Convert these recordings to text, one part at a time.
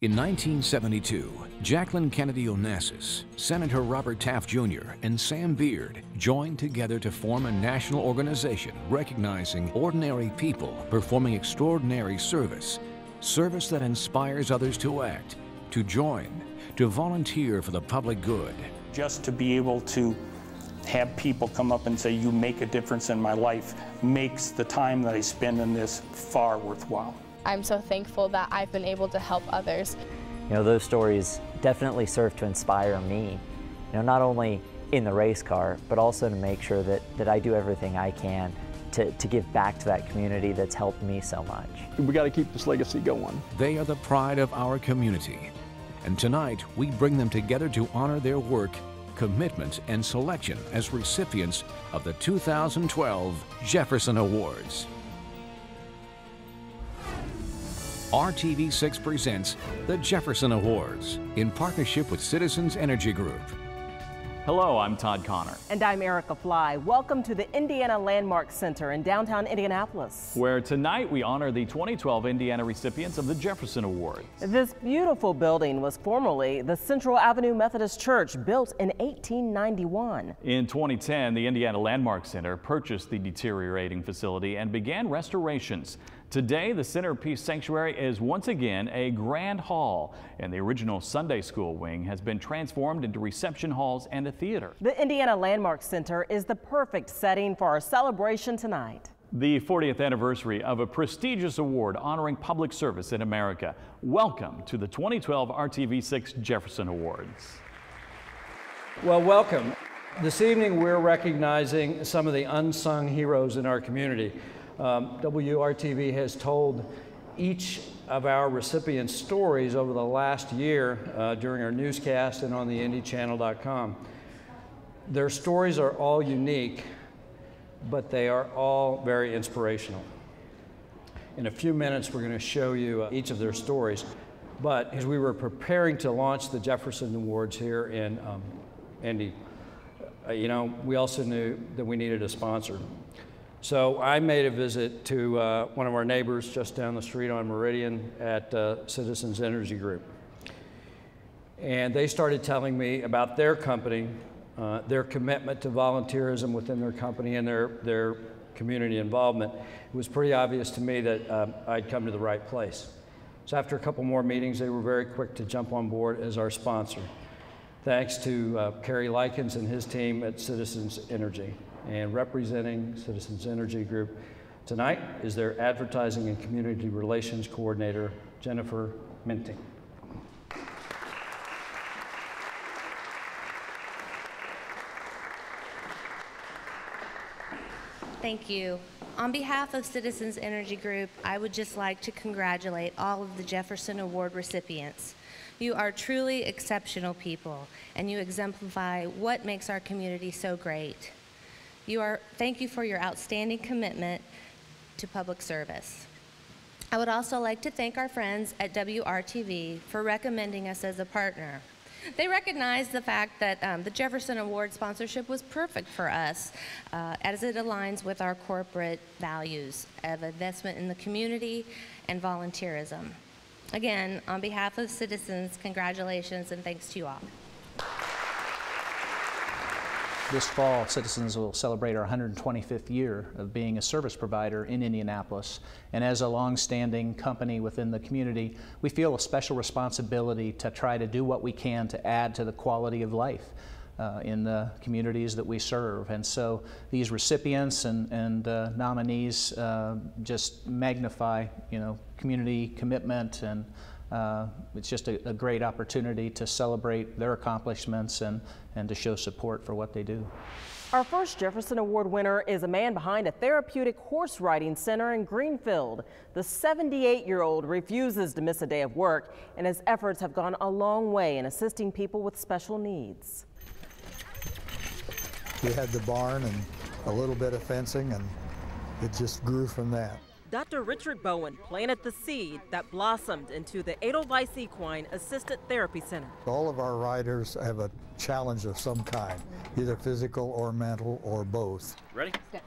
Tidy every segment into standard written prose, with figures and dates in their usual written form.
In 1972, Jacqueline Kennedy Onassis, Senator Robert Taft Jr., and Sam Beard joined together to form a national organization recognizing ordinary people performing extraordinary service, service that inspires others to act, to join, to volunteer for the public good. Just to be able to have people come up and say, "You make a difference in my life," makes the time that I spend in this far worthwhile. I'm so thankful that I've been able to help others. You know, those stories definitely serve to inspire me, you know, not only in the race car, but also to make sure that I do everything I can to give back to that community that's helped me so much. We got to keep this legacy going. They are the pride of our community. And tonight, we bring them together to honor their work, commitment, and selection as recipients of the 2012 Jefferson Awards. RTV6 presents the Jefferson Awards in partnership with Citizens Energy Group. Hello, I'm Todd Connor. And I'm Erica Fly. Welcome to the Indiana Landmark Center in downtown Indianapolis, where tonight we honor the 2012 Indiana recipients of the Jefferson Awards. This beautiful building was formerly the Central Avenue Methodist Church, built in 1891. In 2010, the Indiana Landmark Center purchased the deteriorating facility and began restorations. Today, the centerpiece sanctuary is once again a grand hall, and the original Sunday school wing has been transformed into reception halls and a theater. The Indiana Landmark Center is the perfect setting for our celebration tonight. The 40th anniversary of a prestigious award honoring public service in America. Welcome to the 2012 RTV6 Jefferson Awards. Well, welcome. This evening we're recognizing some of the unsung heroes in our community. WRTV has told each of our recipients' stories over the last year during our newscast and on the IndyChannel.com. Their stories are all unique, but they are all very inspirational. In a few minutes, we're going to show you each of their stories. But as we were preparing to launch the Jefferson Awards here in Indy, you know, we also knew that we needed a sponsor. So I made a visit to one of our neighbors just down the street on Meridian at Citizens Energy Group. And they started telling me about their company, their commitment to volunteerism within their company and their community involvement. It was pretty obvious to me that I'd come to the right place. So after a couple more meetings, they were very quick to jump on board as our sponsor. Thanks to Kerry Likens and his team at Citizens Energy. And representing Citizens Energy Group tonight is their Advertising and Community Relations Coordinator, Jennifer Minting. Thank you. On behalf of Citizens Energy Group, I would just like to congratulate all of the Jefferson Award recipients. You are truly exceptional people, and you exemplify what makes our community so great. Thank you for your outstanding commitment to public service. I would also like to thank our friends at WRTV for recommending us as a partner. They recognized the fact that the Jefferson Award sponsorship was perfect for us as it aligns with our corporate values of investment in the community and volunteerism. Again, on behalf of citizens, congratulations and thanks to you all. This fall, Citizens will celebrate our 125th year of being a service provider in Indianapolis. And as a long-standing company within the community, we feel a special responsibility to try to do what we can to add to the quality of life in the communities that we serve. And so these recipients and nominees just magnify, you know, community commitment, and it's just a great opportunity to celebrate their accomplishments and to show support for what they do. Our first Jefferson Award winner is a man behind a therapeutic horse riding center in Greenfield. The 78-year-old refuses to miss a day of work, and his efforts have gone a long way in assisting people with special needs. We had the barn and a little bit of fencing, and it just grew from that. Dr. Richard Bowen planted the seed that blossomed into the Edelweiss Equine Assisted Therapy Center. All of our riders have a challenge of some kind, either physical or mental or both. Ready? Step.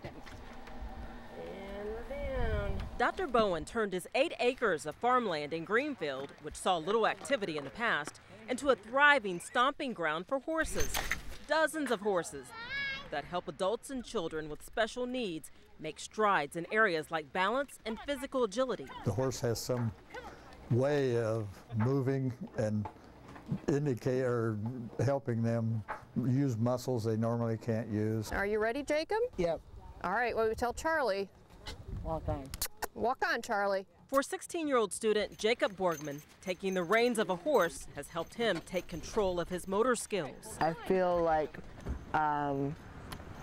And we're down. Dr. Bowen turned his 8 acres of farmland in Greenfield, which saw little activity in the past, into a thriving stomping ground for horses. Dozens of horses that help adults and children with special needs make strides in areas like balance and physical agility. The horse has some way of moving and indicate or helping them use muscles they normally can't use. Are you ready, Jacob? Yep. All right, well, we tell Charlie. Walk on. Walk on, Charlie. For 16-year-old student Jacob Borgman, taking the reins of a horse has helped him take control of his motor skills. I feel like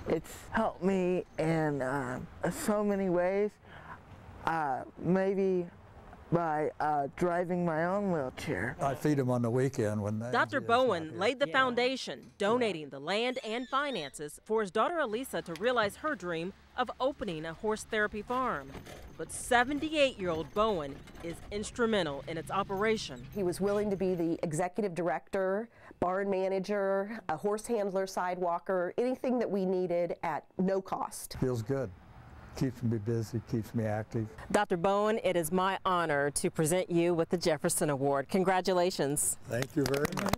it's helped me in so many ways, maybe by driving my own wheelchair. I feed them on the weekend when they... Dr. Bowen laid the foundation, donating the land and finances for his daughter Elisa to realize her dream of opening a horse therapy farm. But 78-year-old Bowen is instrumental in its operation. He was willing to be the executive director, barn manager, a horse handler, sidewalker, anything that we needed at no cost. Feels good. Keeps me busy, keeps me active. Dr. Bowen, it is my honor to present you with the Jefferson Award. Congratulations. Thank you very much.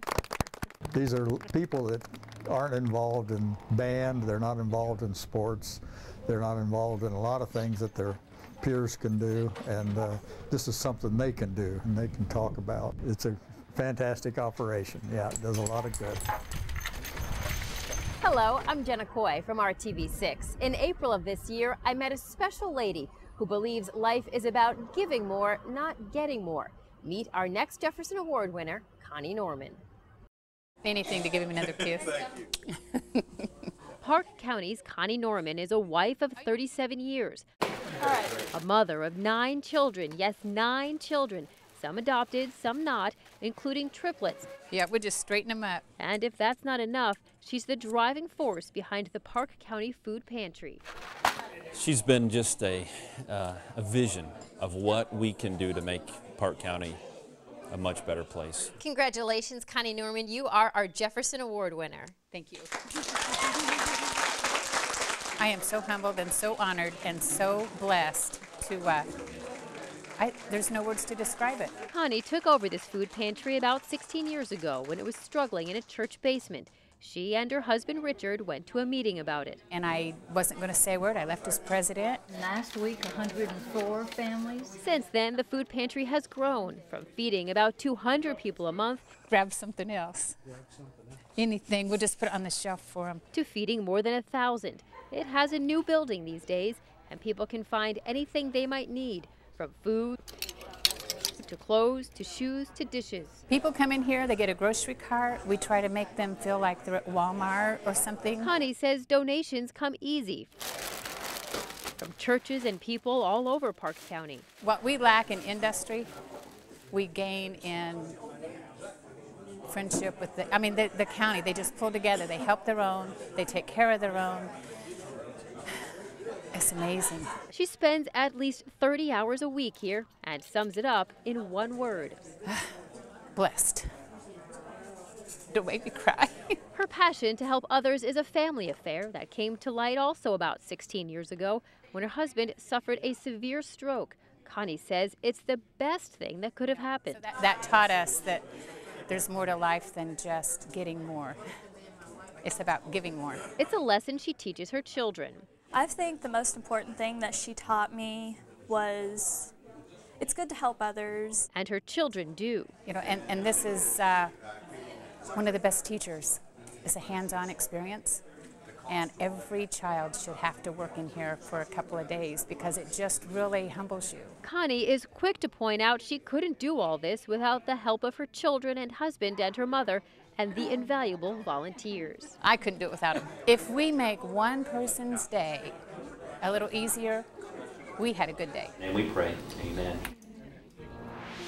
These are people that aren't involved in band, they're not involved in sports, they're not involved in a lot of things that their peers can do, and this is something they can do and they can talk about. It's a fantastic operation. Yeah, it does a lot of good. Hello, I'm Jenna Coy from RTV6. In April of this year, I met a special lady who believes life is about giving more, not getting more. Meet our next Jefferson Award winner, Connie Norman. Anything to give him another kiss. Park County's Connie Norman is a wife of 37 years, a mother of 9 children, yes, 9 children, some adopted, some not, including triplets. Yeah, we'll just straighten them up. And if that's not enough, she's the driving force behind the Park County Food Pantry. She's been just a vision of what we can do to make Park County a much better place. Congratulations, Connie Norman. You are our Jefferson Award winner. Thank you. I am so humbled and so honored and so blessed to there's no words to describe it. Connie took over this food pantry about 16 years ago when it was struggling in a church basement. She and her husband Richard went to a meeting about it. And I wasn't going to say a word. I left as president. Last week, 104 families. Since then, the food pantry has grown from feeding about 200 people a month. Grab something else. Anything. We'll just put it on the shelf for them. To feeding more than 1,000. It has a new building these days, and people can find anything they might need, from food to clothes, to shoes, to dishes. People come in here, they get a grocery cart. We try to make them feel like they're at Walmart or something. Connie says donations come easy from churches and people all over Park County. What we lack in industry, we gain in friendship with the county. They just pull together. They help their own. They take care of their own. It's amazing. She spends at least 30 hours a week here and sums it up in one word. Blessed. Don't make me cry. Her passion to help others is a family affair that came to light also about 16 years ago when her husband suffered a severe stroke. Connie says it's the best thing that could have happened. So that taught us that there's more to life than just getting more. It's about giving more. It's a lesson she teaches her children. I think the most important thing that she taught me was it's good to help others. And her children do. You know, and this is one of the best teachers. It's a hands-on experience. And every child should have to work in here for a couple of days because it just really humbles you. Connie is quick to point out she couldn't do all this without the help of her children and husband and her mother and the invaluable volunteers. I couldn't do it without them. If we make one person's day a little easier, we had a good day. And we pray, amen.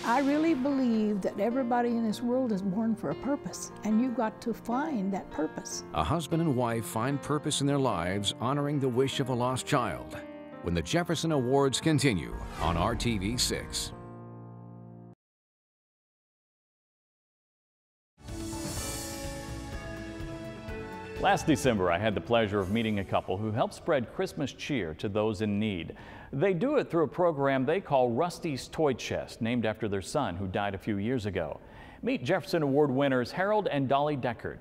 I really believe that everybody in this world is born for a purpose, and you've got to find that purpose. A husband and wife find purpose in their lives, honoring the wish of a lost child. When the Jefferson Awards continue on RTV6. Last December, I had the pleasure of meeting a couple who helped spread Christmas cheer to those in need. They do it through a program they call Rusty's Toy Chest, named after their son who died a few years ago. Meet Jefferson Award winners Harold and Dolly Deckard.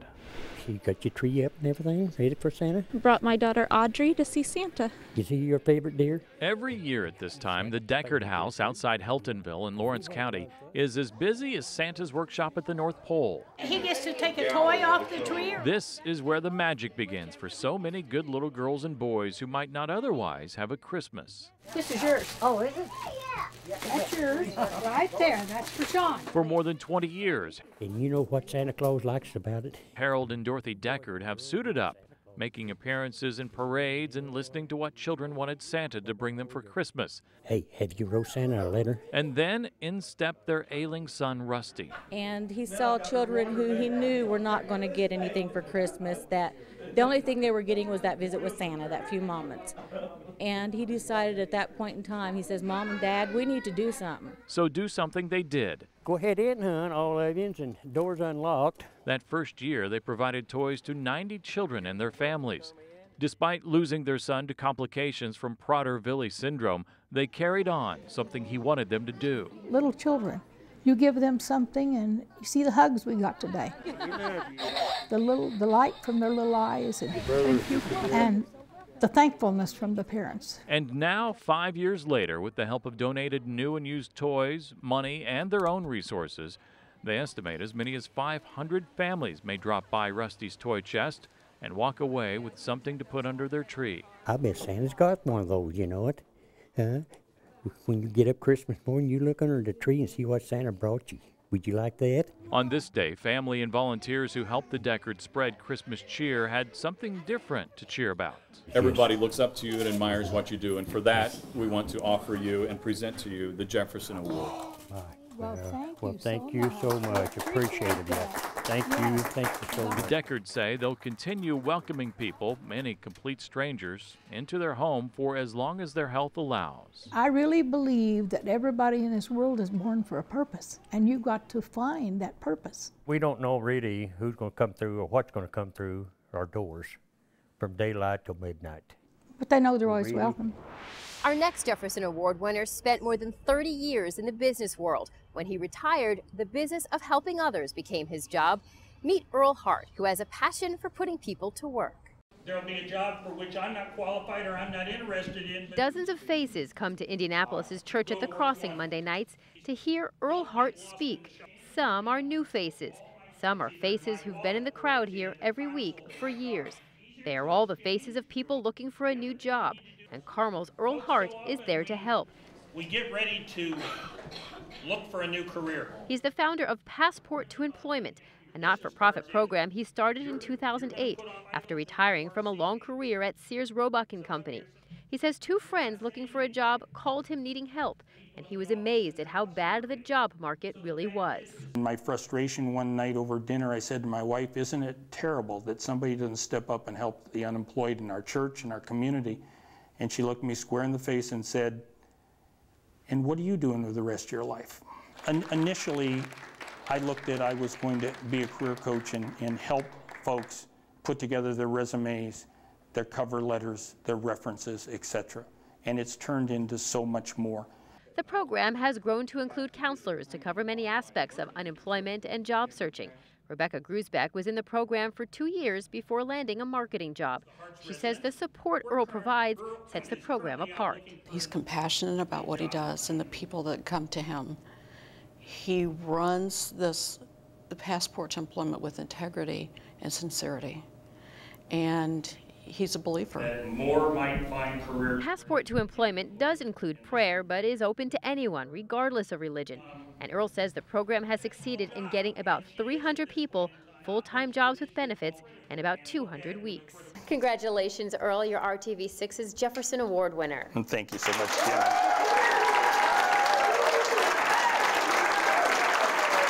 You got your tree up and everything, ready for Santa? Brought my daughter Audrey to see Santa. Is he your favorite deer? Every year at this time, the Deckard House outside Heltonville in Lawrence County is as busy as Santa's workshop at the North Pole. He gets to take a toy off the tree. This is where the magic begins for so many good little girls and boys who might not otherwise have a Christmas. This is yours. Oh, is it? Yeah. That's yours. Right there. That's for Sean. For more than 20 years. And you know what Santa Claus likes about it? Harold and Dorothy Deckard have suited up, making appearances in parades and listening to what children wanted Santa to bring them for Christmas. Hey, have you wrote Santa a letter? And then in stepped their ailing son, Rusty. And he saw children who he knew were not going to get anything for Christmas, that the only thing they were getting was that visit with Santa, that few moments. And he decided at that point in time, he says, Mom and Dad, we need to do something. So do something they did. Go ahead in, hon, all of you, and doors unlocked. That first year, they provided toys to 90 children and their families. Despite losing their son to complications from Prader-Willi syndrome, they carried on, something he wanted them to do. Little children, you give them something, and you see the hugs we got today. The light from their little eyes, and the thankfulness from the parents. And now, 5 years later, with the help of donated new and used toys, money, and their own resources, they estimate as many as 500 families may drop by Rusty's Toy Chest and walk away with something to put under their tree. I bet Santa's got one of those, you know it. When you get up Christmas morning, you look under the tree and see what Santa brought you. Would you like that? On this day, family and volunteers who helped the Deckard spread Christmas cheer had something different to cheer about. Everybody looks up to you and admires what you do, and for that, we want to offer you and present to you the Jefferson Award. Well, thank you so much. Appreciated that. Thank you so much. The Deckards say they'll continue welcoming people, many complete strangers, into their home for as long as their health allows. I really believe that everybody in this world is born for a purpose, and you've got to find that purpose. We don't know really who's going to come through or what's going to come through our doors from daylight till midnight. But they know they're always welcome. Our next Jefferson Award winner spent more than 30 years in the business world. When he retired, the business of helping others became his job. Meet Earl Hart, who has a passion for putting people to work. There'll be a job for which I'm not qualified or I'm not interested in. Dozens of faces come to Indianapolis's Church at the Crossing Monday nights to hear Earl Hart speak. Some are new faces. Some are faces who've been in the crowd here every week for years. They are all the faces of people looking for a new job, and Carmel's Earl Hart is there to help. We get ready to look for a new career. He's the founder of Passport to Employment, a not-for-profit program he started in 2008 after retiring from a long career at Sears Roebuck & Company. He says two friends looking for a job called him needing help, and he was amazed at how bad the job market really was. In my frustration one night over dinner, I said to my wife, isn't it terrible that somebody doesn't step up and help the unemployed in our church and our community? And she looked me square in the face and said, and what are you doing with the rest of your life? Initially, I looked at I was going to be a career coach and help folks put together their resumes, their cover letters, their references, etc. And it's turned into so much more. The program has grown to include counselors to cover many aspects of unemployment and job searching. Rebecca Grusbeck was in the program for 2 years before landing a marketing job. She says the support Earl provides sets the program apart. He's compassionate about what he does and the people that come to him. He runs the Passport to Employment with integrity and sincerity. And he's a believer. That more might find careers. Passport to Employment does include prayer, but is open to anyone, regardless of religion. And Earl says the program has succeeded in getting about 300 people full-time jobs with benefits in about 200 weeks. Congratulations, Earl. You're RTV6's Jefferson Award winner. And thank you so much, Jim.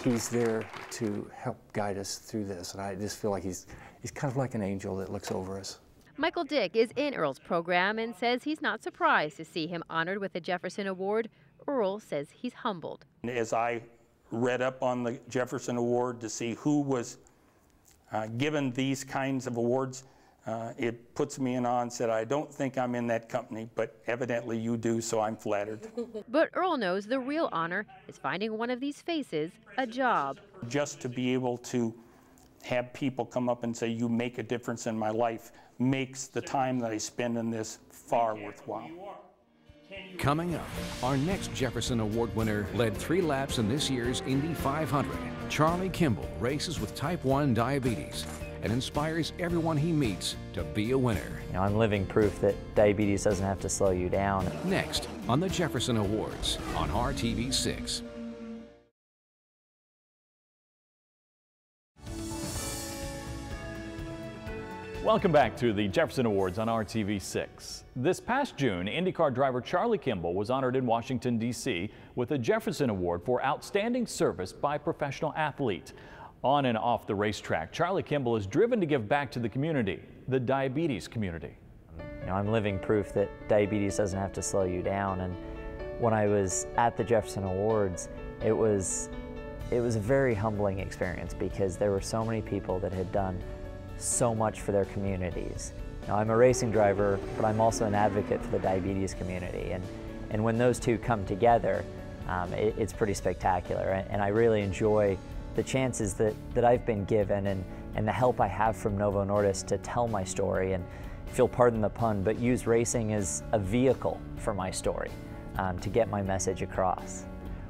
He's there to help guide us through this, and I just feel like he's kind of like an angel that looks over us. Michael Dick is in Earl's program and says he's not surprised to see him honored with the Jefferson Award. Earl says he's humbled. As I read up on the Jefferson Award to see who was Given these kinds of awards, it puts me in awe and said, I don't think I'm in that company, but evidently you do, so I'm flattered. But Earl knows the real honor is finding one of these faces a job. Just to be able to have people come up and say, you make a difference in my life, makes the time that I spend in this far worthwhile. Coming up, our next Jefferson Award winner led 3 laps in this year's Indy 500. Charlie Kimball races with type 1 diabetes and inspires everyone he meets to be a winner. You know, I'm living proof that diabetes doesn't have to slow you down. Next on the Jefferson Awards on RTV6. Welcome back to the Jefferson Awards on RTV6. This past June, IndyCar driver Charlie Kimball was honored in Washington, D.C. with a Jefferson Award for outstanding service by professional athlete. On and off the racetrack, Charlie Kimball is driven to give back to the community, the diabetes community. You know, I'm living proof that diabetes doesn't have to slow you down. And when I was at the Jefferson Awards, it was a very humbling experience because there were so many people that had done so much for their communities. Now, I'm a racing driver, but I'm also an advocate for the diabetes community. And when those two come together, it's pretty spectacular. And I really enjoy the chances that I've been given and the help I have from Novo Nordisk to tell my story and, if you'll pardon the pun, but use racing as a vehicle for my story to get my message across.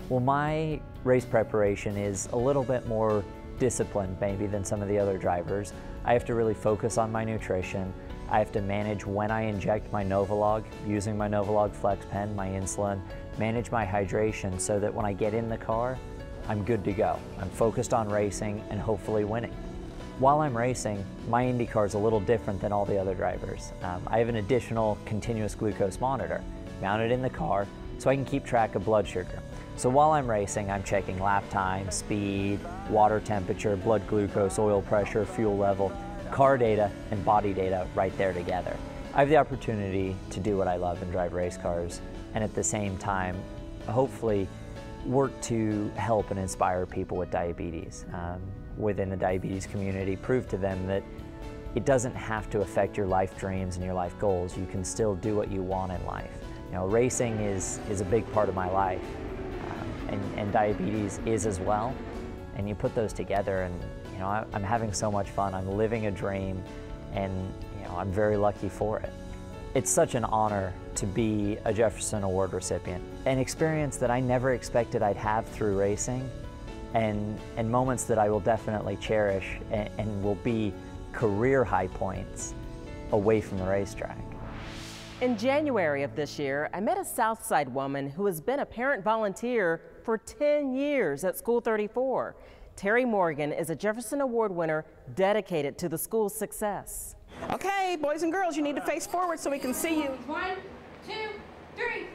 Well, my race preparation is a little bit more disciplined maybe than some of the other drivers. I have to really focus on my nutrition. I have to manage when I inject my Novolog, using my Novolog Flex Pen, my insulin, manage my hydration so that when I get in the car, I'm good to go. I'm focused on racing and hopefully winning. While I'm racing, my IndyCar is a little different than all the other drivers. I have an additional continuous glucose monitor mounted in the car so I can keep track of blood sugar. So while I'm racing, I'm checking lap time, speed, water temperature, blood glucose, oil pressure, fuel level, car data, and body data right there together. I have the opportunity to do what I love and drive race cars, and at the same time, hopefully work to help and inspire people with diabetes within the diabetes community, prove to them that it doesn't have to affect your life dreams and your life goals. You can still do what you want in life. You know, racing is a big part of my life. And diabetes is as well, and you put those together and you know, I'm having so much fun. I'm living a dream and you know, I'm very lucky for it. It's such an honor to be a Jefferson Award recipient, an experience that I never expected I'd have through racing and moments that I will definitely cherish and will be career high points away from the racetrack. In January of this year, I met a Southside woman who has been a parent volunteer for 10 years at School 34. Terry Morgan is a Jefferson Award winner dedicated to the school's success. Okay, boys and girls, you need to face forward so we can see you. 1, 2, 3.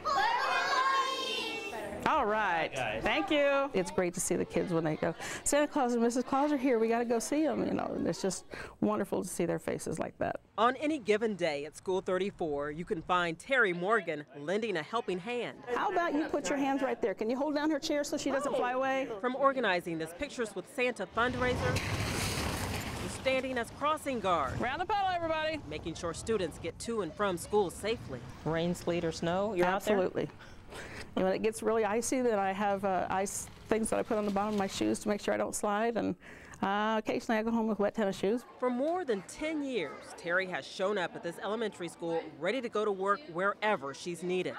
All right, thank you. It's great to see the kids when they go, Santa Claus and Mrs. Claus are here, we got to go see them, you know, and it's just wonderful to see their faces like that. On any given day at School 34, you can find Terry Morgan lending a helping hand. How about you put your hands right there? Can you hold down her chair so she doesn't fly away? From organizing this Pictures with Santa fundraiser to standing as crossing guard. Round the pedal, everybody. Making sure students get to and from school safely. Rain, sleet, or snow, you're Absolutely. out there? And when it gets really icy, then I have ice things that I put on the bottom of my shoes to make sure I don't slide, and occasionally I go home with wet tennis shoes. For more than 10 years, Terry has shown up at this elementary school ready to go to work wherever she's needed.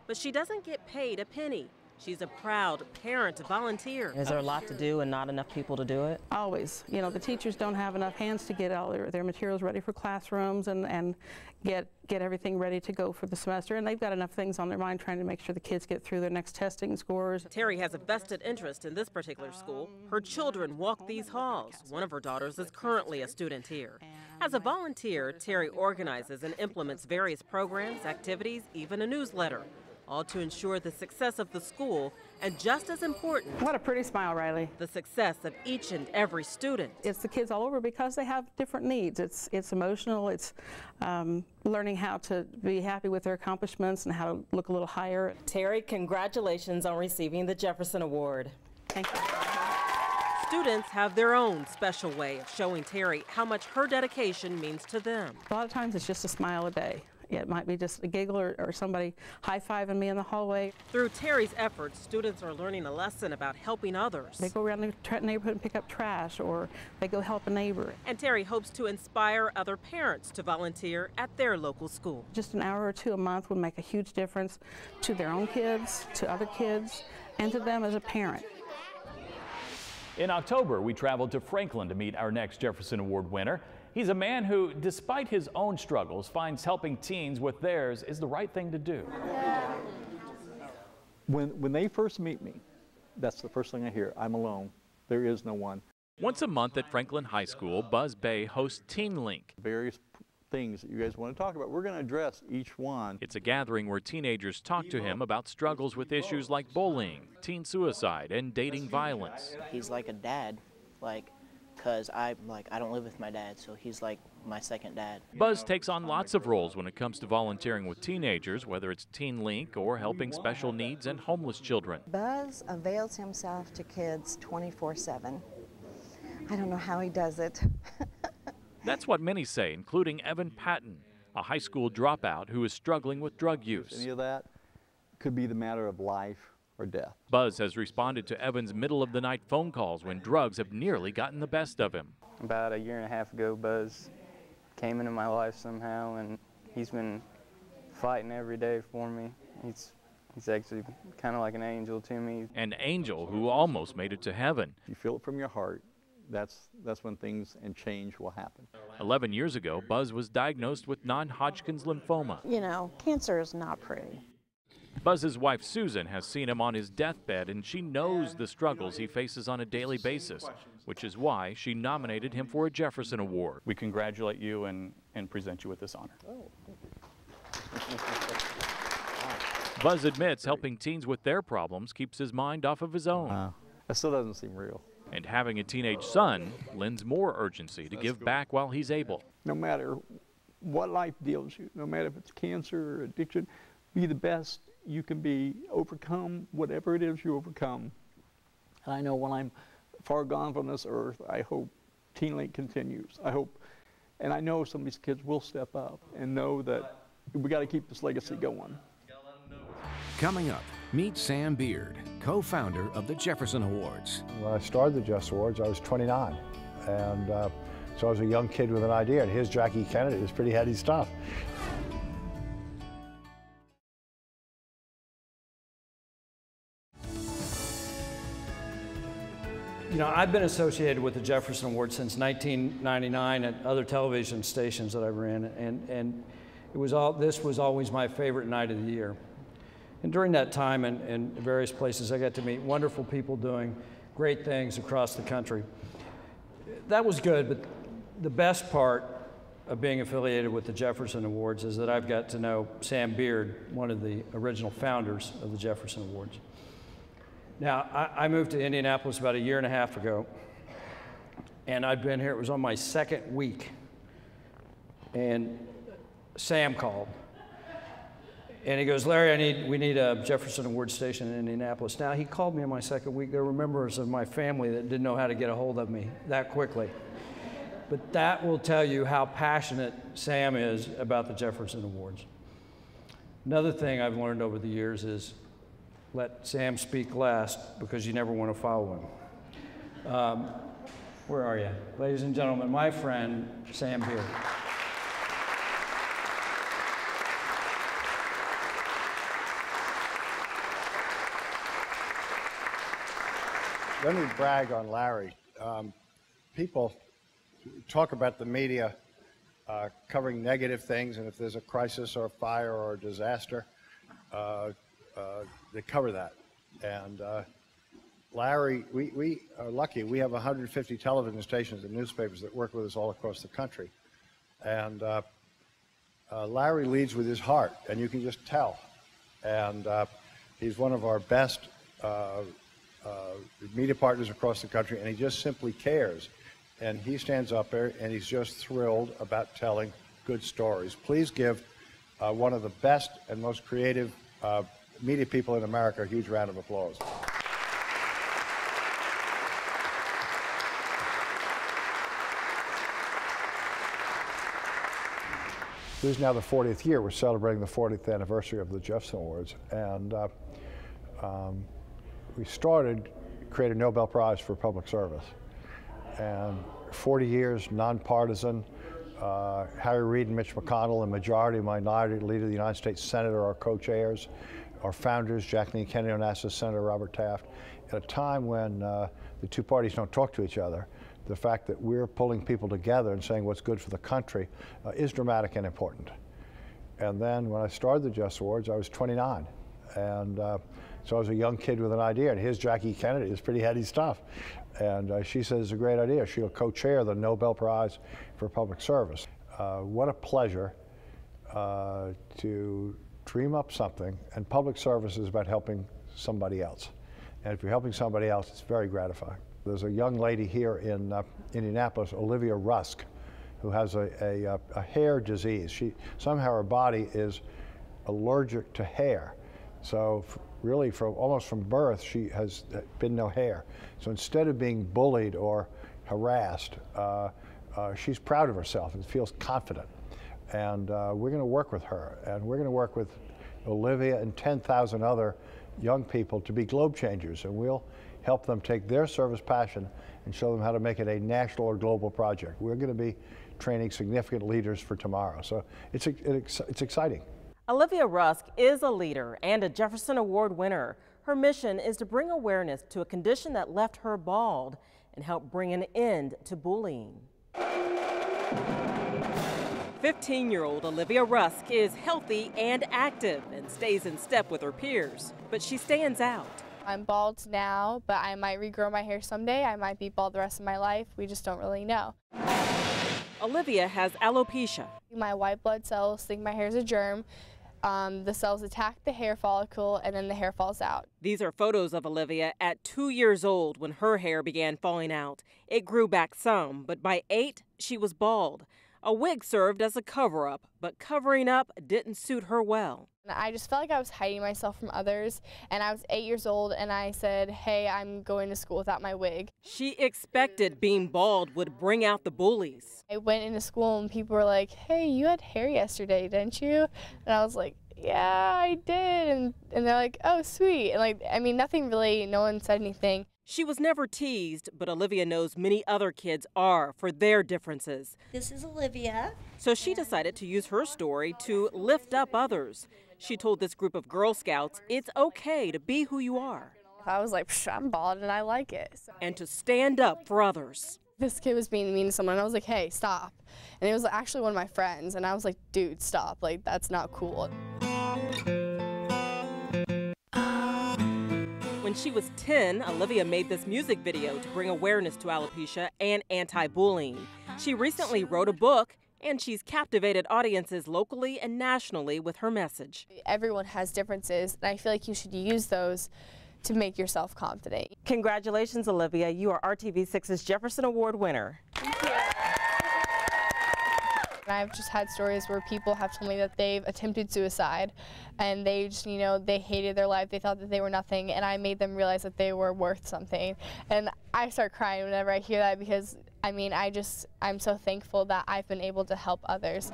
But she doesn't get paid a penny. She's a proud parent volunteer. Is there a lot to do and not enough people to do it? Always. You know, the teachers don't have enough hands to get all their materials ready for classrooms and get everything ready to go for the semester. And they've got enough things on their mind trying to make sure the kids get through their next testing scores. Terry has a vested interest in this particular school. Her children walk these halls. One of her daughters is currently a student here. As a volunteer, Terry organizes and implements various programs, activities, even a newsletter, all to ensure the success of the school and, just as important, what a pretty smile, Riley, the success of each and every student. It's the kids all over because they have different needs. It's emotional, it's learning how to be happy with their accomplishments and how to look a little higher. Terry, congratulations on receiving the Jefferson Award. Thank you. Students have their own special way of showing Terry how much her dedication means to them. A lot of times it's just a smile a day. It might be just a giggle or somebody high-fiving me in the hallway. Through Terry's efforts, students are learning a lesson about helping others. They go around the neighborhood and pick up trash, or they go help a neighbor. And Terry hopes to inspire other parents to volunteer at their local school. Just an hour or two a month would make a huge difference to their own kids, to other kids, and to them as a parent. In October, we traveled to Franklin to meet our next Jefferson Award winner. He's a man who, despite his own struggles, finds helping teens with theirs is the right thing to do. When they first meet me, that's the first thing I hear. I'm alone. There is no one. Once a month at Franklin High School, Buzz Bay hosts Teen Link. Various things that you guys want to talk about. We're going to address each one. It's a gathering where teenagers talk to him about struggles with issues like bullying, teen suicide, and dating violence. He's like a dad, because I don't live with my dad, so he's like my second dad. Buzz takes on lots of roles when it comes to volunteering with teenagers, whether it's Teen Link or helping special needs and homeless children. Buzz avails himself to kids 24/7. I don't know how he does it. That's what many say, including Evan Patton, a high school dropout who is struggling with drug use. Any of that could be the matter of life or death. Buzz has responded to Evan's middle-of-the-night phone calls when drugs have nearly gotten the best of him. About a year and a half ago, Buzz came into my life somehow, and he's been fighting every day for me. He's actually kind of like an angel to me. An angel who almost made it to heaven. You feel it from your heart. That's when things and change will happen. 11 years ago, Buzz was diagnosed with non-Hodgkin's lymphoma. You know, cancer is not pretty. Buzz's wife, Susan, has seen him on his deathbed, and she knows the struggles he faces on a daily basis, which is why she nominated him for a Jefferson Award. We congratulate you and present you with this honor. Buzz admits helping teens with their problems keeps his mind off of his own. That still doesn't seem real. And having a teenage son lends more urgency to give back while he's able. No matter what life deals you, no matter if it's cancer or addiction, be the best you can be, overcome whatever it is you overcome. And I know when I'm far gone from this earth, I hope Teen Link continues. I hope, and I know some of these kids will step up and know that we got to keep this legacy going. Coming up, meet Sam Beard, co-founder of the Jefferson Awards. When I started the Jefferson Awards, I was 29, and so I was a young kid with an idea, and here's Jackie Kennedy. It's pretty heady stuff. You know, I've been associated with the Jefferson Award since 1999 at other television stations that I ran, and this was always my favorite night of the year. And during that time in various places, I got to meet wonderful people doing great things across the country. That was good, but the best part of being affiliated with the Jefferson Awards is that I've got to know Sam Beard, one of the original founders of the Jefferson Awards. Now, I moved to Indianapolis about a year and a half ago, and I'd been here, it was on my second week, and Sam called. And he goes, Larry, we need a Jefferson Award station in Indianapolis. Now, he called me on my second week. There were members of my family that didn't know how to get a hold of me that quickly. But that will tell you how passionate Sam is about the Jefferson Awards. Another thing I've learned over the years is let Sam speak last because you never want to follow him. Where are you? Ladies and gentlemen, my friend, Sam Beard. Let me brag on Larry. People talk about the media covering negative things, and if there's a crisis or a fire or a disaster, they cover that. And Larry, we are lucky. We have 150 television stations and newspapers that work with us all across the country. And Larry leads with his heart, and you can just tell. And he's one of our best media partners across the country, and he just simply cares. And he stands up there, and he's just thrilled about telling good stories. Please give one of the best and most creative media people in America a huge round of applause. this is now the 40th year. We're celebrating the 40th anniversary of the Jefferson Awards, and we started create a Nobel Prize for public service. And 40 years, nonpartisan. Harry Reid and Mitch McConnell, the majority minority leader of the United States Senate, are our co-chairs. Our founders, Jacqueline Kennedy Onassis, Senator Robert Taft. At a time when the two parties don't talk to each other, the fact that we're pulling people together and saying what's good for the country is dramatic and important. And then when I started the Jefferson Awards, I was 29. And so I was a young kid with an idea, and here's Jackie Kennedy. It's pretty heady stuff. And she says it's a great idea. She'll co-chair the Nobel Prize for Public Service. What a pleasure to dream up something, and public service is about helping somebody else. And if you're helping somebody else, it's very gratifying. There's a young lady here in Indianapolis, Olivia Rusk, who has a hair disease. Somehow her body is allergic to hair. So really, almost from birth, she has been no hair. So instead of being bullied or harassed, she's proud of herself and feels confident. And we're going to work with her, and we're going to work with Olivia and 10,000 other young people to be globe changers, and we'll help them take their service passion and show them how to make it a national or global project. We're going to be training significant leaders for tomorrow, so it's exciting. Olivia Rusk is a leader and a Jefferson Award winner. Her mission is to bring awareness to a condition that left her bald and help bring an end to bullying. 15-year-old Olivia Rusk is healthy and active and stays in step with her peers, but she stands out. I'm bald now, but I might regrow my hair someday. I might be bald the rest of my life. We just don't really know. Olivia has alopecia. My white blood cells think my hair is a germ. The cells attack the hair follicle, and then the hair falls out. These are photos of Olivia at 2 years old when her hair began falling out. It grew back some, but by 8, she was bald. A wig served as a cover-up, but covering up didn't suit her well. I just felt like I was hiding myself from others, and I was 8 years old, and I said, hey, I'm going to school without my wig. She expected being bald would bring out the bullies. I went into school, and people were like, hey, you had hair yesterday, didn't you? And I was like, yeah, I did. And they're like, oh, sweet. And like, I mean, nothing really, no one said anything. She was never teased, but Olivia knows many other kids are for their differences. This is Olivia. So she decided to use her story to lift up others. She told this group of Girl Scouts it's okay to be who you are. I was like, I'm bald and I like it. And to stand up for others. This kid was being mean to someone, and I was like, hey, stop. And it was actually one of my friends, and I was like, dude, stop. Like, that's not cool. When she was 10, Olivia made this music video to bring awareness to alopecia and anti-bullying. She recently wrote a book, and she's captivated audiences locally and nationally with her message. Everyone has differences, and I feel like you should use those to make yourself confident. Congratulations, Olivia. You are RTV6's Jefferson Award winner. Thank you. And I've just had stories where people have told me that they've attempted suicide, and they just, you know, they hated their life. They thought that they were nothing, and I made them realize that they were worth something. And I start crying whenever I hear that because, I mean, I'm so thankful that I've been able to help others.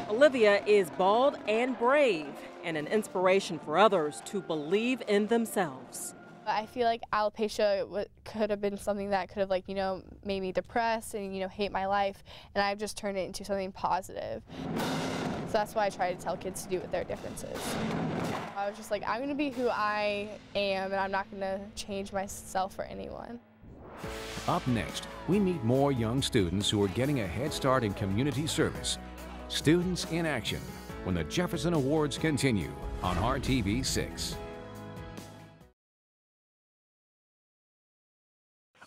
Olivia is bald and brave, and an inspiration for others to believe in themselves. I feel like alopecia could have been something that could have, like, you know, made me depressed and, you know, hate my life, and I've just turned it into something positive. So that's why I try to tell kids to do with their differences. I was just like, I'm going to be who I am, and I'm not going to change myself for anyone. Up next, we meet more young students who are getting a head start in community service. Students in Action, when the Jefferson Awards continue on RTV6.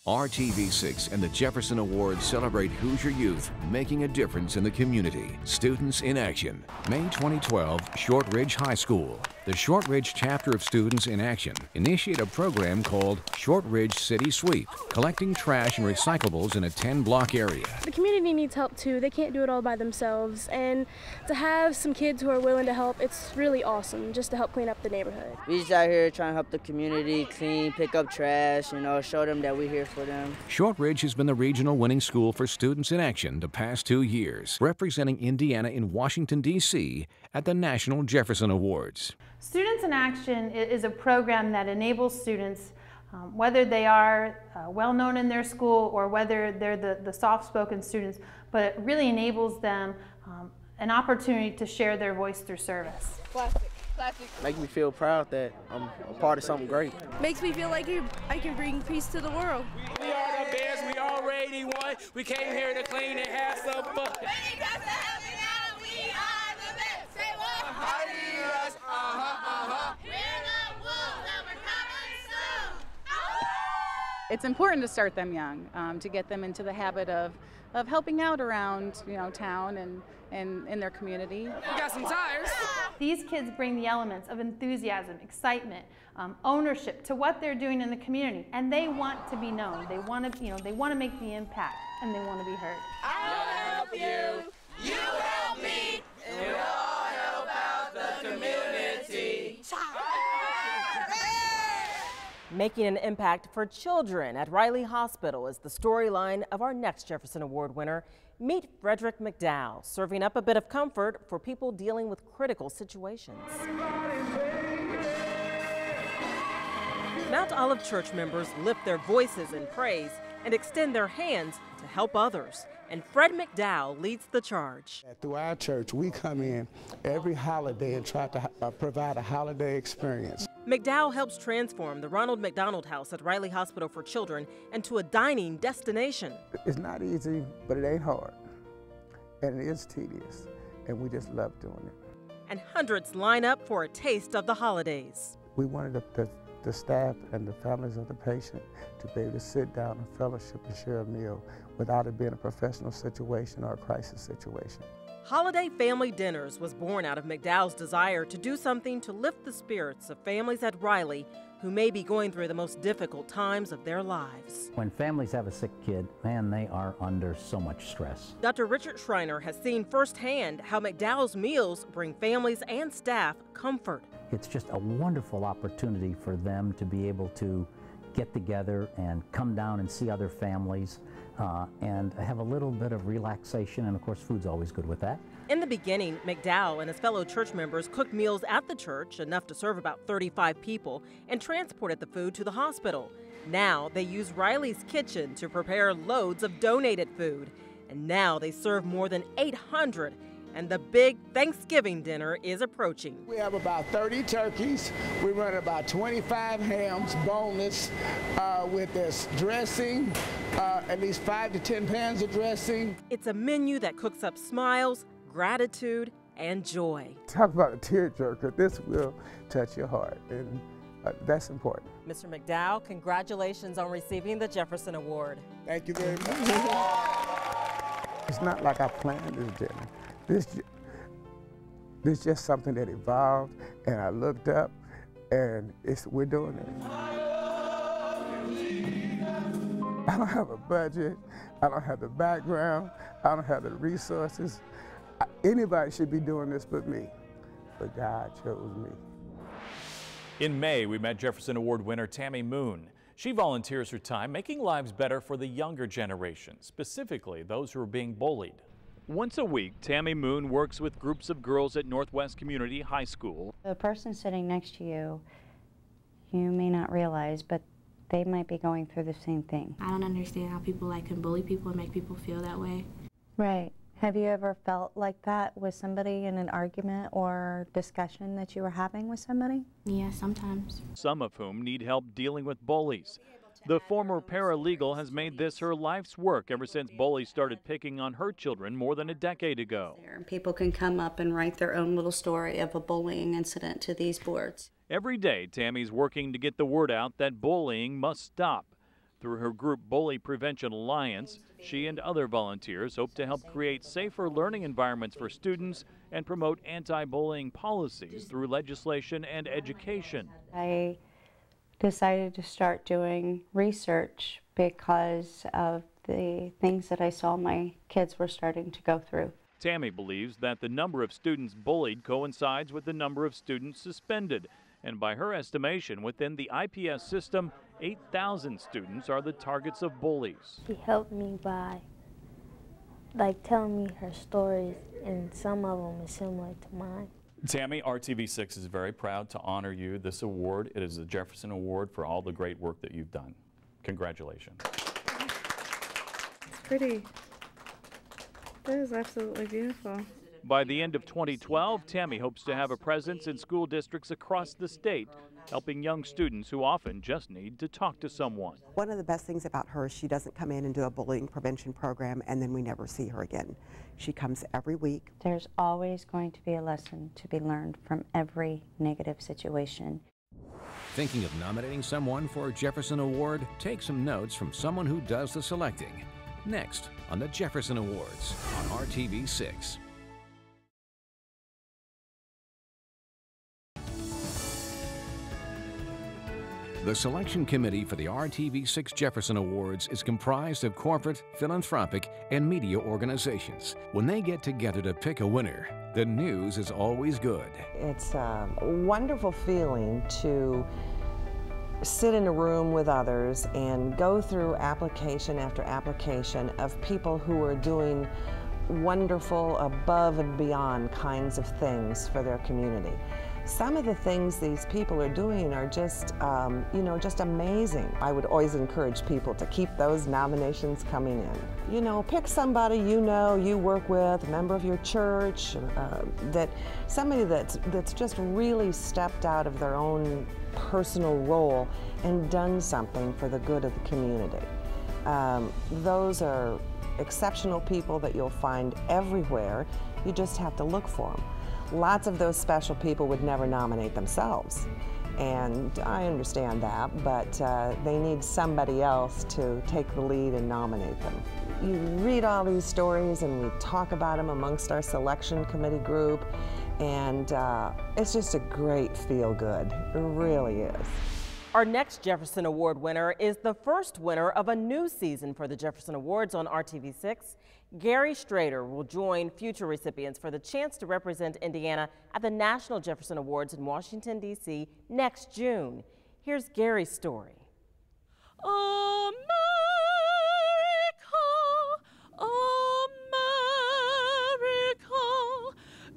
RTV6 and the Jefferson Awards celebrate Hoosier youth making a difference in the community. Students in Action, May 2012, Shortridge High School. The Shortridge chapter of Students in Action initiate a program called Shortridge City Sweep, collecting trash and recyclables in a 10-block area. The community needs help too. They can't do it all by themselves, and to have some kids who are willing to help, it's really awesome just to help clean up the neighborhood. We just out here trying to help the community clean, pick up trash, you know, show them that we're here for them. Shortridge has been the regional winning school for Students in Action the past 2 years, representing Indiana in Washington, D.C. at the National Jefferson Awards. Students in Action is a program that enables students, whether they are well known in their school or whether they're the soft-spoken students, but it really enables them an opportunity to share their voice through service. Classic. Make me feel proud that I'm a part of something great. Makes me feel like I can bring peace to the world. We are the best, we already won. We came here to clean and have some fun. It's important to start them young, to get them into the habit of helping out around, town and in their community. We got some tires. These kids bring the elements of enthusiasm, excitement, ownership to what they're doing in the community, and they want to be known. They want to, they want to make the impact, and they want to be heard. I'll help you, you help me, and we all help out the community. Making an impact for children at Riley Hospital is the storyline of our next Jefferson Award winner. Meet Frederick McDowell, serving up a bit of comfort for people dealing with critical situations. Mount Olive Church members lift their voices in praise and extend their hands to help others. And Fred McDowell leads the charge. Through our church, we come in every holiday and try to provide a holiday experience. McDowell helps transform the Ronald McDonald House at Riley Hospital for Children into a dining destination. It's not easy, but it ain't hard. And it is tedious, and we just love doing it. And hundreds line up for a taste of the holidays. We wanted the staff and the families of the patient to be able to sit down and fellowship and share a meal without it being a professional situation or a crisis situation. Holiday Family Dinners was born out of McDowell's desire to do something to lift the spirits of families at Riley who may be going through the most difficult times of their lives. When families have a sick kid, man, they are under so much stress. Dr. Richard Schreiner has seen firsthand how McDowell's meals bring families and staff comfort. It's just a wonderful opportunity for them to be able to get together and come down and see other families and have a little bit of relaxation, and of course food's always good with that. In the beginning, McDowell and his fellow church members cooked meals at the church, enough to serve about 35 people, and transported the food to the hospital. Now they use Riley's kitchen to prepare loads of donated food, and now they serve more than 800. And the big Thanksgiving dinner is approaching. We have about 30 turkeys. We run about 25 hams, boneless, with this dressing, at least 5 to 10 pans of dressing. It's a menu that cooks up smiles, gratitude, and joy. Talk about a tearjerker. This will touch your heart, and that's important. Mr. McDowell, congratulations on receiving the Jefferson Award. Thank you very much. It's not like I planned this dinner. This is just something that evolved, and I looked up, and we're doing it. I don't have a budget. I don't have the background. I don't have the resources. Anybody should be doing this but me, but God chose me. In May, we met Jefferson Award winner Tammy Moon. She volunteers her time making lives better for the younger generation, specifically those who are being bullied. Once a week, Tammy Moon works with groups of girls at Northwest Community High School. The person sitting next to you, you may not realize, but they might be going through the same thing. I don't understand how people can bully people and make people feel that way. Right. Have you ever felt like that with somebody in an argument or discussion that you were having with somebody? Yeah, sometimes. Some of whom need help dealing with bullies. The former paralegal has made this her life's work ever since bullies started picking on her children more than a decade ago. People can come up and write their own little story of a bullying incident to these boards. Every day, Tammy's working to get the word out that bullying must stop. Through her group Bully Prevention Alliance, she and other volunteers hope to help create safer learning environments for students and promote anti-bullying policies through legislation and education. I decided to start doing research because of the things that I saw my kids were starting to go through. Tammy believes that the number of students bullied coincides with the number of students suspended. And by her estimation, within the IPS system, 8,000 students are the targets of bullies. She helped me by telling me her stories, and some of them are similar to mine. Tammy, RTV6 is very proud to honor you this award. It is the Jefferson Award for all the great work that you've done. Congratulations. It's pretty. That is absolutely beautiful. By the end of 2012, Tammy hopes to have a presence in school districts across the state, helping young students who often just need to talk to someone. One of the best things about her is she doesn't come in and do a bullying prevention program and then we never see her again. She comes every week. There's always going to be a lesson to be learned from every negative situation. Thinking of nominating someone for a Jefferson Award? Take some notes from someone who does the selecting. Next on the Jefferson Awards on RTV6. The selection committee for the RTV6 Jefferson Awards is comprised of corporate, philanthropic, and media organizations. When they get together to pick a winner, the news is always good. It's a wonderful feeling to sit in a room with others and go through application after application of people who are doing wonderful, above and beyond kinds of things for their community. Some of the things these people are doing are just, just amazing. I would always encourage people to keep those nominations coming in. You know, pick somebody you work with, a member of your church, somebody that's just really stepped out of their own personal role and done something for the good of the community. Those are exceptional people that you'll find everywhere. You just have to look for them. Lots of those special people would never nominate themselves, and I understand that, but they need somebody else to take the lead and nominate them. You read all these stories and we talk about them amongst our selection committee group, and it's just a great feel-good. It really is. Our next Jefferson Award winner is the first winner of a new season for the Jefferson Awards on RTV6. Gary Strader will join future recipients for the chance to represent Indiana at the National Jefferson Awards in Washington, D.C. next June. Here's Gary's story. America, America,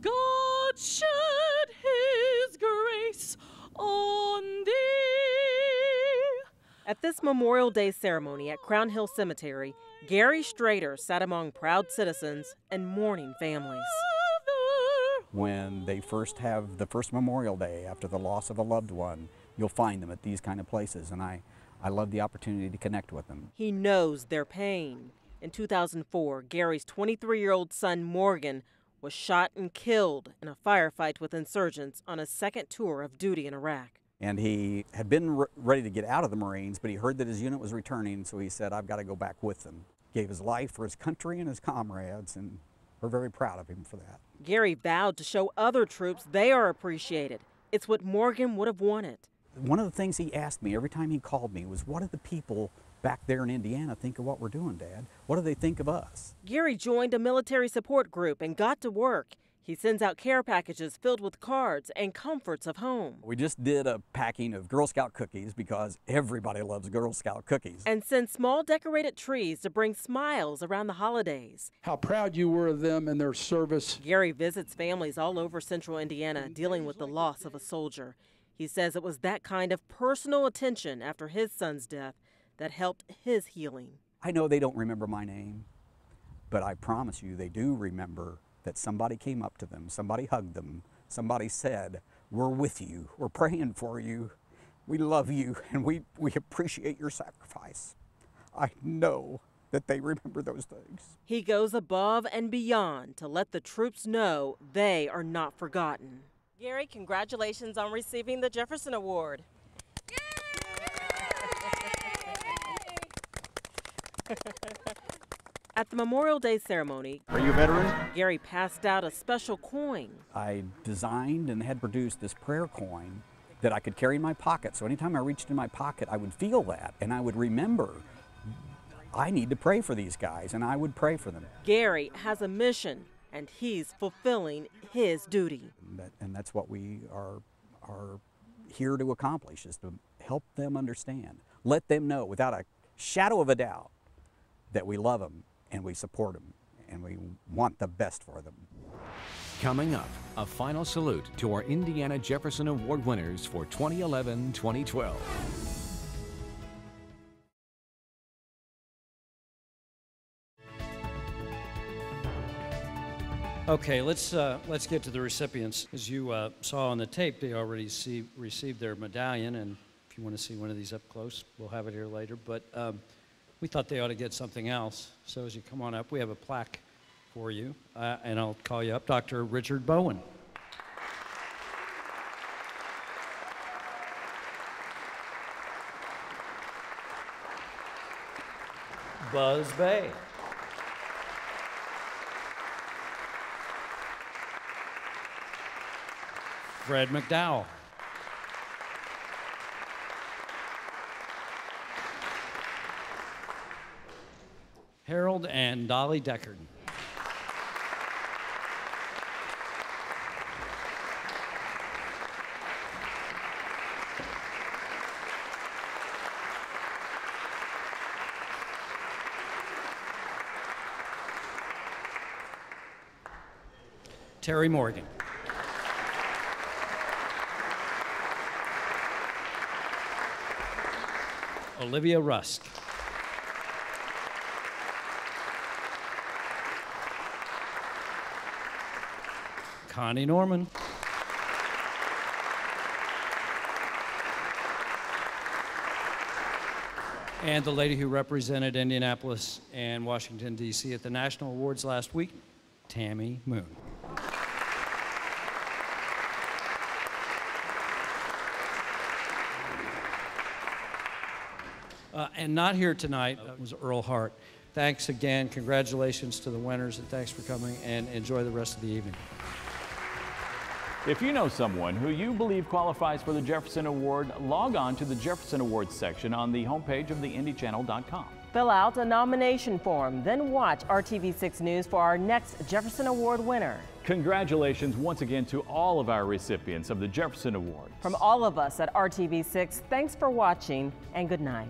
God shed his grace on thee. At this Memorial Day ceremony at Crown Hill Cemetery, Gary Strader sat among proud citizens and mourning families. When they first have the first Memorial Day after the loss of a loved one, you'll find them at these kind of places, and I love the opportunity to connect with them. He knows their pain. In 2004, Gary's 23-year-old son Morgan was shot and killed in a firefight with insurgents on his second tour of duty in Iraq. And he had been ready to get out of the Marines, but he heard that his unit was returning, so he said, I've got to go back with them. Gave his life for his country and his comrades, and we're very proud of him for that. Gary vowed to show other troops they are appreciated. It's what Morgan would have wanted. One of the things he asked me every time he called me was, what do the people back there in Indiana think of what we're doing, Dad? What do they think of us? Gary joined a military support group and got to work. He sends out care packages filled with cards and comforts of home. We just did a packing of Girl Scout cookies because everybody loves Girl Scout cookies. And send small decorated trees to bring smiles around the holidays. How proud you were of them and their service. Gary visits families all over central Indiana dealing with the loss of a soldier. He says it was that kind of personal attention after his son's death that helped his healing. I know they don't remember my name, but I promise you they do remember that somebody came up to them, somebody hugged them, somebody said, we're with you, we're praying for you, we love you, and we appreciate your sacrifice. I know that they remember those things. He goes above and beyond to let the troops know they are not forgotten. Gary, congratulations on receiving the Jefferson Award. At the Memorial Day ceremony, are you a veteran? Gary passed out a special coin. I designed and had produced this prayer coin that I could carry in my pocket. So anytime I reached in my pocket, I would feel that and I would remember I need to pray for these guys, and I would pray for them. Gary has a mission and he's fulfilling his duty. And that's what we are here to accomplish, is to help them understand Let them know without a shadow of a doubt that we love them and we support them and we want the best for them. Coming up, a final salute to our Indiana Jefferson Award winners for 2011-2012. Okay, let's get to the recipients. As you saw on the tape, they already received their medallion, and if you want to see one of these up close, we'll have it here later. But we thought they ought to get something else. So as you come on up, we have a plaque for you, and I'll call you up, Dr. Richard Bowen. Buzz Bay. Fred McDowell. Harold and Dolly Deckard. Terry Morgan. Olivia Rusk. Connie Norman. And the lady who represented Indianapolis and Washington, D.C. at the National Awards last week, Tammy Moon. And not here tonight was Earl Hart. Thanks again. Congratulations to the winners, and thanks for coming, and enjoy the rest of the evening. If you know someone who you believe qualifies for the Jefferson Award, log on to the Jefferson Awards section on the homepage of theindychannel.com. Fill out a nomination form, then watch RTV6 News for our next Jefferson Award winner. Congratulations once again to all of our recipients of the Jefferson Award. From all of us at RTV6, thanks for watching and good night.